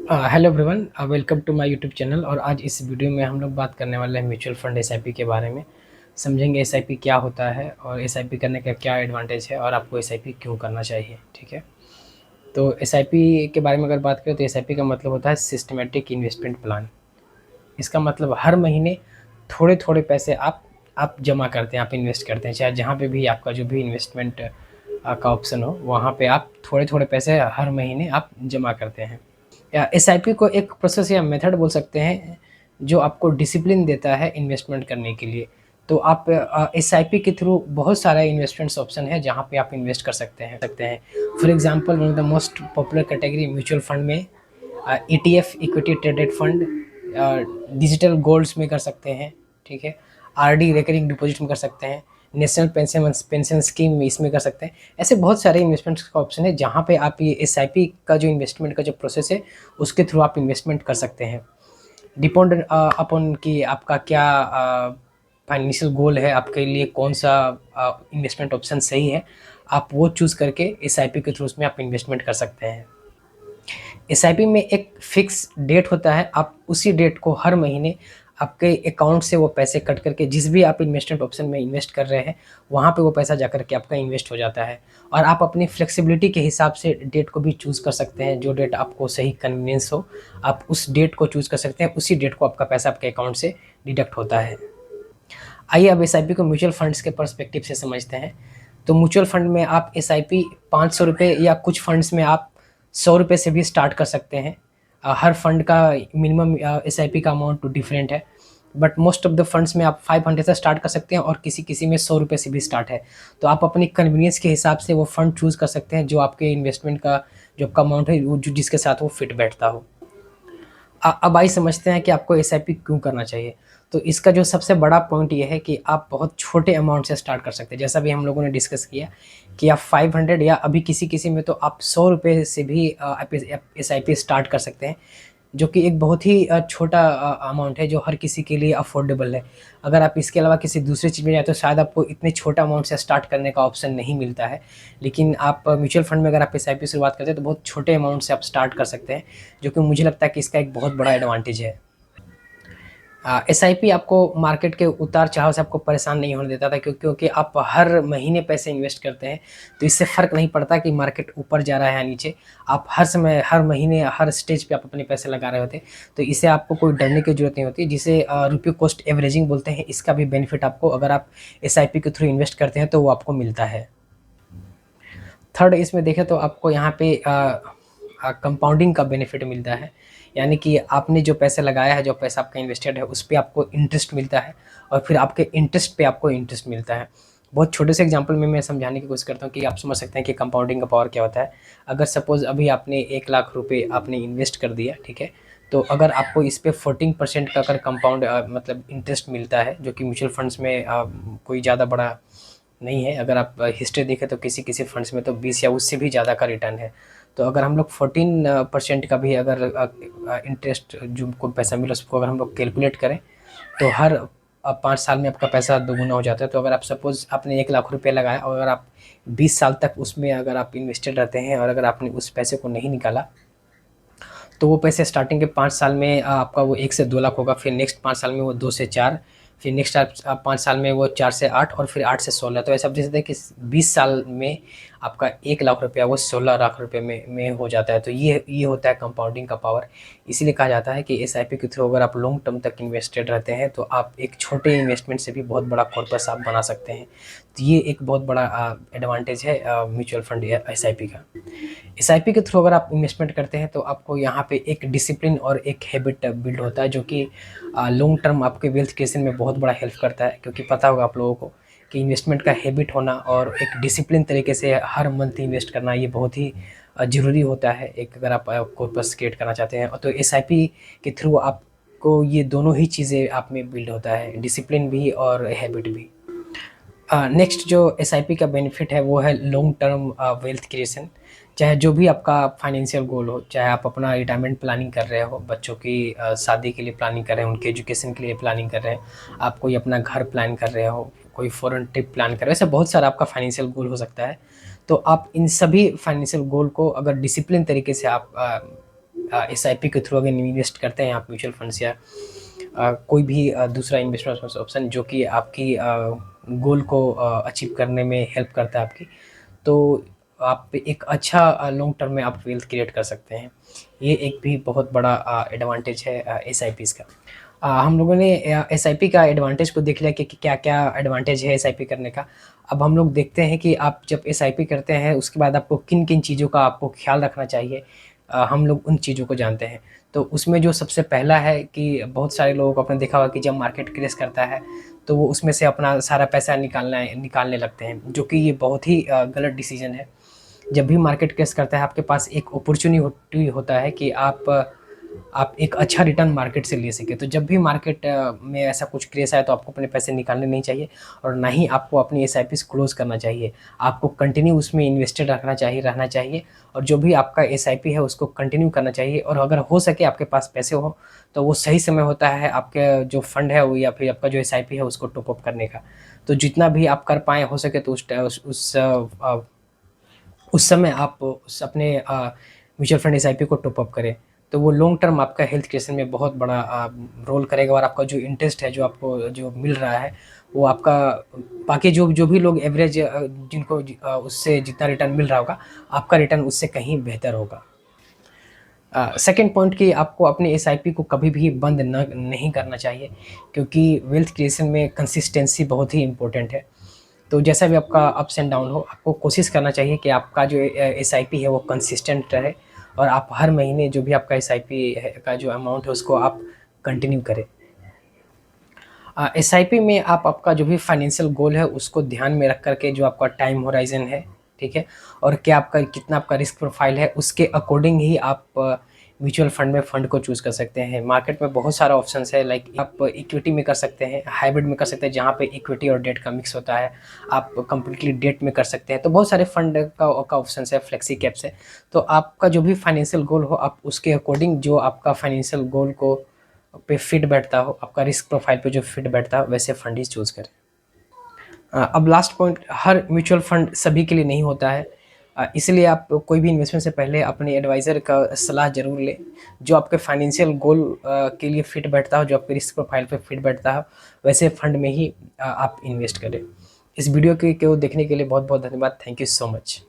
Hello everyone, welcome to my YouTube channel. और आज इस वीडियो में हम लोग बात करने वाले हैं म्यूचुअल फंड एसआईपी के बारे में। समझेंगे एसआईपी क्या होता है और एसआईपी करने का क्या एडवांटेज है और आपको एसआईपी क्यों करना चाहिए। ठीक है, तो एसआईपी के बारे में अगर बात करें तो एसआईपी का मतलब होता है सिस्टमेटिक इन्वेस्टमेंट प्लान। इसका मतलब हर महीने थोड़े थोड़े पैसे आप जमा करते हैं, आप इन्वेस्ट करते हैं, चाहे जहाँ पे भी आपका जो भी इन्वेस्टमेंट का ऑप्शन हो वहाँ पे आप थोड़े थोड़े पैसे हर महीने आप जमा करते हैं। या एसआईपी को एक प्रोसेस या मेथड बोल सकते हैं जो आपको डिसिप्लिन देता है इन्वेस्टमेंट करने के लिए। तो आप एसआईपी के थ्रू बहुत सारा इन्वेस्टमेंट्स ऑप्शन है जहाँ पे आप इन्वेस्ट कर सकते हैं। For example, one of the most popular category mutual fund में ETF, equity traded fund, digital golds में कर सकते हैं। ठीक है, आरडी रिकरिंग डिपॉजिट में कर सकते हैं, नेशनल पेंशन स्कीम में इसमें कर सकते हैं। ऐसे बहुत सारे इन्वेस्टमेंट्स का ऑप्शन है जहाँ पे आप ये एसआईपी का जो इन्वेस्टमेंट का जो प्रोसेस है उसके थ्रू आप इन्वेस्टमेंट कर सकते हैं। डिपेंड अपॉन कि आपका क्या फाइनेंशियल गोल है, आपके लिए कौन सा इन्वेस्टमेंट ऑप्शन सही है, आप वो चूज़ करके एसआईपी के थ्रू उसमें आप इन्वेस्टमेंट कर सकते हैं। एसआईपी में एक फिक्स डेट होता है, आप उसी डेट को हर महीने आपके अकाउंट से वो पैसे कट करके जिस भी आप इन्वेस्टमेंट ऑप्शन में इन्वेस्ट कर रहे हैं वहाँ पे वो पैसा जा कर के आपका इन्वेस्ट हो जाता है। और आप अपनी फ्लेक्सिबिलिटी के हिसाब से डेट को भी चूज़ कर सकते हैं, जो डेट आपको सही कन्वीनियंस हो आप उस डेट को चूज़ कर सकते हैं, उसी डेट को आपका पैसा आपके अकाउंट से डिडक्ट होता है। आइए अब एसआईपी को म्यूचुअल फंड्स के पर्सपेक्टिव से समझते हैं। तो म्यूचुअल फंड में आप एसआईपी 500 रुपये या कुछ फंड्स में आप 100 रुपये से भी स्टार्ट कर सकते हैं। हर फंड का मिनिमम एसआईपी का अमाउंट डिफरेंट है, but most of the funds में आप 500 से स्टार्ट कर सकते हैं और किसी किसी में 100 रुपये से भी स्टार्ट है। तो आप अपनी कन्वीनियंस के हिसाब से वो फंड चूज़ कर सकते हैं जो आपके इन्वेस्टमेंट का जो आपका अमाउंट है वो जो जिसके साथ वो फिट बैठता हो। अब आइए समझते हैं कि आपको एसआईपी क्यों करना चाहिए। तो इसका जो सबसे बड़ा पॉइंट ये है कि आप बहुत छोटे अमाउंट से स्टार्ट कर सकते हैं। जैसा भी हम लोगों ने डिस्कस किया कि आप 500 या अभी किसी किसी में तो आप 100 रुपये से भी आप एसआईपी स्टार्ट कर सकते हैं, जो कि एक बहुत ही छोटा अमाउंट है जो हर किसी के लिए अफोर्डेबल है। अगर आप इसके अलावा किसी दूसरी चीज़ में जाए तो शायद आपको इतने छोटा अमाउंट से स्टार्ट करने का ऑप्शन नहीं मिलता है, लेकिन आप म्यूचुअल फंड में अगर आप एसआईपी शुरुआत करते हैं तो बहुत छोटे अमाउंट से आप स्टार्ट कर सकते हैं, जो कि मुझे लगता है कि इसका एक बहुत बड़ा एडवांटेज है। एसआईपी आपको मार्केट के उतार चढ़ाव से आपको परेशान नहीं होने देता था, क्योंकि आप हर महीने पैसे इन्वेस्ट करते हैं तो इससे फ़र्क नहीं पड़ता कि मार्केट ऊपर जा रहा है या नीचे। आप हर समय, हर महीने, हर स्टेज पे आप अपने पैसे लगा रहे होते, तो इससे आपको कोई डरने की ज़रूरत नहीं होती, जिसे रुपये कॉस्ट एवरेजिंग बोलते हैं। इसका भी बेनिफिट आपको अगर आप एसआईपी के थ्रू इन्वेस्ट करते हैं तो वो आपको मिलता है। थर्ड, इसमें देखें तो आपको यहाँ पे कंपाउंडिंग का बेनिफिट मिलता है, यानी कि आपने जो पैसे लगाया है, जो पैसा आपका इन्वेस्टेड है, उस पे आपको इंटरेस्ट मिलता है और फिर आपके इंटरेस्ट पे आपको इंटरेस्ट मिलता है। बहुत छोटे से एग्जांपल में मैं समझाने की कोशिश करता हूँ कि आप समझ सकते हैं कि कंपाउंडिंग का पावर क्या होता है। अगर सपोज़ अभी आपने 1 लाख रुपये आपने इन्वेस्ट कर दिया, ठीक है, तो अगर आपको इस पे 14% का अगर कंपाउंड मतलब इंटरेस्ट मिलता है, जो कि म्यूचुअल फंड्स में कोई ज़्यादा बड़ा नहीं है। अगर आप हिस्ट्री देखें तो किसी किसी फंड्स में तो 20 या उससे भी ज़्यादा का रिटर्न है। तो अगर हम लोग 14% का भी अगर इंटरेस्ट जो को पैसा मिला उसको अगर हम लोग कैलकुलेट करें तो हर 5 साल में आपका पैसा दोगुना हो जाता है। तो अगर आप सपोज़ आपने 1 लाख रुपये लगाया और अगर आप 20 साल तक उसमें अगर आप इन्वेस्टेड रहते हैं और अगर आपने उस पैसे को नहीं निकाला तो वो पैसे स्टार्टिंग के 5 साल में आपका वो 1 से 2 लाख होगा, फिर नेक्स्ट 5 साल में वो 2 से 4, फिर नेक्स्ट आप 5 साल में वो 4 से 8 और फिर 8 से 16। तो ऐसा आप देख सकते हैं कि 20 साल में आपका 1 लाख रुपया वो 16 लाख रुपये में हो जाता है। तो ये होता है कंपाउंडिंग का पावर। इसीलिए कहा जाता है कि एसआईपी के थ्रू अगर आप लॉन्ग टर्म तक इन्वेस्टेड रहते हैं तो आप एक छोटे इन्वेस्टमेंट से भी बहुत बड़ा कॉर्पस आप बना सकते हैं। तो ये एक बहुत बड़ा एडवांटेज है म्यूचुअल फंड या एसआईपी का। एसआईपी के थ्रू अगर आप इन्वेस्टमेंट करते हैं तो आपको यहाँ पे एक डिसिप्लिन और एक हैबिट बिल्ड होता है, जो कि लॉन्ग टर्म आपके वेल्थ क्रिएशन में बहुत बड़ा हेल्प करता है। क्योंकि पता होगा आप लोगों को कि इन्वेस्टमेंट का हैबिट होना और एक डिसिप्लिन तरीके से हर मंथ इन्वेस्ट करना ये बहुत ही ज़रूरी होता है। एक अगर आप कॉर्पस क्रिएट करना चाहते हैं तो एसआईपी के थ्रू आपको ये दोनों ही चीज़ें आप में बिल्ड होता है, डिसिप्लिन भी और हैबिट भी। नेक्स्ट जो एसआईपी का बेनिफिट है वो है लॉन्ग टर्म वेल्थ क्रिएशन। चाहे जो भी आपका फाइनेंशियल गोल हो, चाहे आप अपना रिटायरमेंट प्लानिंग कर रहे हो, बच्चों की शादी के लिए प्लानिंग कर रहे हैं, उनके एजुकेशन के लिए प्लानिंग कर रहे हैं, आप कोई अपना घर प्लान कर रहे हो, कोई फॉरेन ट्रिप प्लान कर रहे हो, ऐसा बहुत सारा आपका फाइनेंशियल गोल हो सकता है। तो आप इन सभी फाइनेंशियल गोल को अगर डिसिप्लिन तरीके से आप एसआईपी के थ्रू अगर इन्वेस्ट करते हैं आप म्यूचुअल फंड्स या कोई भी दूसरा इन्वेस्टमेंट ऑप्शन जो कि आपकी गोल को अचीव करने में हेल्प करता है आपकी, तो आप एक अच्छा लॉन्ग टर्म में आप वेल्थ क्रिएट कर सकते हैं। ये एक भी बहुत बड़ा एडवांटेज है एसआईपीज़ का। हम लोगों ने एसआईपी का एडवांटेज को देख लिया कि क्या-क्या एडवांटेज है एसआईपी करने का। अब हम लोग देखते हैं कि आप जब एसआईपी करते हैं उसके बाद आपको किन-किन चीज़ों का आपको ख़्याल रखना चाहिए। हम लोग उन चीज़ों को जानते हैं। तो उसमें जो सबसे पहला है कि बहुत सारे लोगों को आपने देखा होगा कि जब मार्केट क्रैश करता है, तो वो उसमें से अपना सारा पैसा निकालने लगते हैं, जो कि ये बहुत ही गलत डिसीज़न है। जब भी मार्केट क्रैश करता है आपके पास एक अपॉर्चुनिटी होता है कि आप एक अच्छा रिटर्न मार्केट से ले सकें। तो जब भी मार्केट में ऐसा कुछ क्रैश आए तो आपको अपने पैसे निकालने नहीं चाहिए और ना ही आपको अपनी एसआईपीज़ क्लोज़ करना चाहिए। आपको कंटिन्यू उसमें इन्वेस्टेड रहना चाहिए और जो भी आपका एसआईपी है उसको कंटिन्यू करना चाहिए और अगर हो सके आपके पास पैसे हो, तो वो सही समय होता है आपके जो फंड है वो या फिर आपका जो एसआईपी है उसको टॉप अप करने का। तो जितना भी आप कर पाएँ हो सके तो उस समय आप उस अपने म्यूचुअल फंड एसआईपी को टॉप अप करें। तो वो लॉन्ग टर्म आपका हेल्थ क्रिएशन में बहुत बड़ा रोल करेगा और आपका जो इंटरेस्ट है, जो आपको जो मिल रहा है, वो आपका बाकी जो जो भी लोग एवरेज जिनको उससे जितना रिटर्न मिल रहा होगा, आपका रिटर्न उससे कहीं बेहतर होगा। सेकंड पॉइंट कि आपको अपनी एसआईपी को कभी भी बंद नहीं करना चाहिए क्योंकि वेल्थ क्रिएशन में कंसिस्टेंसी बहुत ही इम्पोर्टेंट है। तो जैसा भी आपका अप्स एंड डाउन हो, आपको कोशिश करना चाहिए कि आपका जो एसआईपी है वो कंसिस्टेंट रहे और आप हर महीने जो भी आपका एसआईपी है का जो अमाउंट है उसको आप कंटिन्यू करें। एसआईपी में आप आपका जो भी फाइनेंशियल गोल है उसको ध्यान में रख कर के जो आपका टाइम होराइज़न है, ठीक है? और क्या आपका कितना आपका रिस्क प्रोफ़ाइल है उसके अकॉर्डिंग ही आप म्यूचुअल फंड में फ़ंड को चूज़ कर सकते हैं। मार्केट में बहुत सारा ऑप्शंस है लाइक आप इक्विटी में कर सकते हैं, हाइब्रिड में कर सकते हैं जहाँ पे इक्विटी और डेट का मिक्स होता है। आप कंप्लीटली डेट में कर सकते हैं। तो बहुत सारे फंड का ऑप्शंस है, फ्लेक्सी कैप्स है। तो आपका जो भी फाइनेंशियल गोल हो आप उसके अकॉर्डिंग जो आपका फाइनेंशियल गोल को पे फिट बैठता हो, आपका रिस्क प्रोफाइल पे जो फिट बैठता हो वैसे फंड ही चूज़ करें। अब लास्ट पॉइंट, हर म्यूचुअल फंड सभी के लिए नहीं होता है। इसलिए आप कोई भी इन्वेस्टमेंट से पहले अपने एडवाइज़र का सलाह ज़रूर लें, जो आपके फाइनेंशियल गोल के लिए फिट बैठता हो, जो आपके रिस्क प्रोफाइल पे फिट बैठता हो, वैसे फंड में ही आप इन्वेस्ट करें। इस वीडियो को देखने के लिए बहुत-बहुत धन्यवाद। Thank you so much.